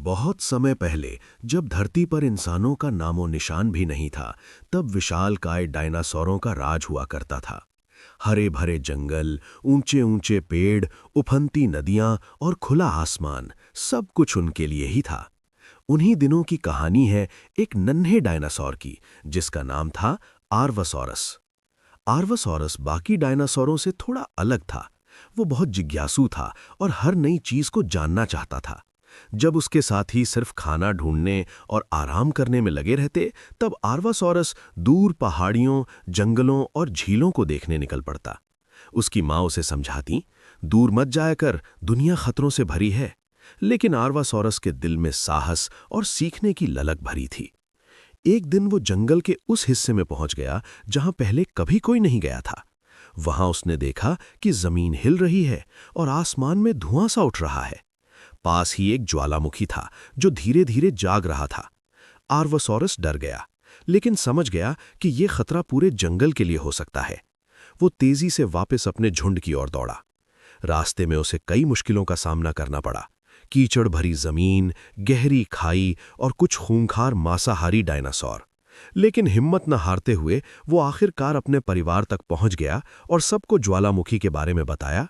बहुत समय पहले जब धरती पर इंसानों का नामो निशान भी नहीं था, तब विशालकाय डायनासोरों का राज हुआ करता था। हरे भरे जंगल, ऊंचे ऊंचे पेड़, उफनती नदियां और खुला आसमान, सब कुछ उनके लिए ही था। उन्हीं दिनों की कहानी है एक नन्हे डायनासोर की, जिसका नाम था आर्वसोरस। आर्वसोरस बाकी डायनासोरों से थोड़ा अलग था। वो बहुत जिज्ञासु था और हर नई चीज को जानना चाहता था। जब उसके साथी सिर्फ खाना ढूंढने और आराम करने में लगे रहते, तब आर्वासोरस दूर पहाड़ियों, जंगलों और झीलों को देखने निकल पड़ता। उसकी माँ उसे समझाती, दूर मत जाया कर, दुनिया खतरों से भरी है। लेकिन आर्वासोरस के दिल में साहस और सीखने की ललक भरी थी। एक दिन वो जंगल के उस हिस्से में पहुंच गया जहां पहले कभी कोई नहीं गया था। वहां उसने देखा कि जमीन हिल रही है और आसमान में धुआं सा उठ रहा है। पास ही एक ज्वालामुखी था जो धीरे धीरे जाग रहा था। आर्वसोरस डर गया, लेकिन समझ गया कि यह खतरा पूरे जंगल के लिए हो सकता है। वो तेजी से वापस अपने झुंड की ओर दौड़ा। रास्ते में उसे कई मुश्किलों का सामना करना पड़ा। कीचड़ भरी जमीन, गहरी खाई और कुछ खूंखार मांसाहारी डायनासोर। लेकिन हिम्मत न हारते हुए वो आखिरकार अपने परिवार तक पहुंच गया और सबको ज्वालामुखी के बारे में बताया।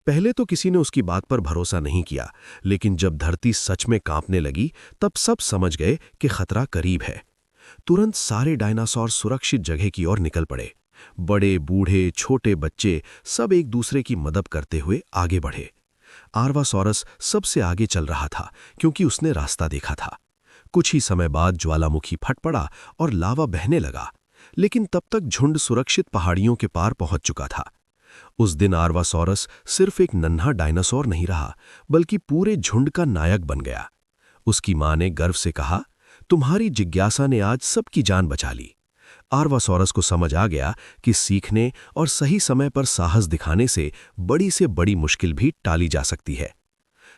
पहले तो किसी ने उसकी बात पर भरोसा नहीं किया, लेकिन जब धरती सच में कांपने लगी, तब सब समझ गए कि खतरा करीब है। तुरंत सारे डायनासोर सुरक्षित जगह की ओर निकल पड़े। बड़े, बूढ़े, छोटे बच्चे सब एक दूसरे की मदद करते हुए आगे बढ़े। आर्वासोरस सबसे आगे चल रहा था क्योंकि उसने रास्ता देखा था। कुछ ही समय बाद ज्वालामुखी फट पड़ा और लावा बहने लगा, लेकिन तब तक झुंड सुरक्षित पहाड़ियों के पार पहुंच चुका था। उस दिन आर्वासोरस सिर्फ एक नन्हा डायनासोर नहीं रहा, बल्कि पूरे झुंड का नायक बन गया। उसकी मां ने गर्व से कहा, तुम्हारी जिज्ञासा ने आज सबकी जान बचा ली। आर्वासोरस को समझ आ गया कि सीखने और सही समय पर साहस दिखाने से बड़ी मुश्किल भी टाली जा सकती है।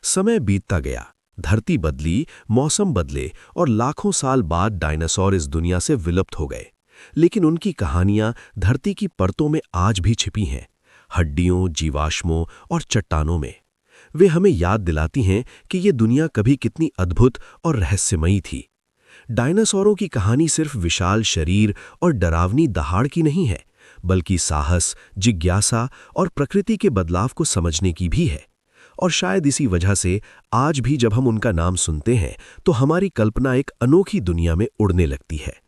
समय बीतता गया, धरती बदली, मौसम बदले और लाखों साल बाद डायनासोर इस दुनिया से विलुप्त हो गए। लेकिन उनकी कहानियां धरती की परतों में आज भी छिपी हैं, हड्डियों, जीवाश्मों और चट्टानों में। वे हमें याद दिलाती हैं कि ये दुनिया कभी कितनी अद्भुत और रहस्यमयी थी। डायनासोरों की कहानी सिर्फ विशाल शरीर और डरावनी दहाड़ की नहीं है, बल्कि साहस, जिज्ञासा और प्रकृति के बदलाव को समझने की भी है। और शायद इसी वजह से आज भी जब हम उनका नाम सुनते हैं, तो हमारी कल्पना एक अनोखी दुनिया में उड़ने लगती है।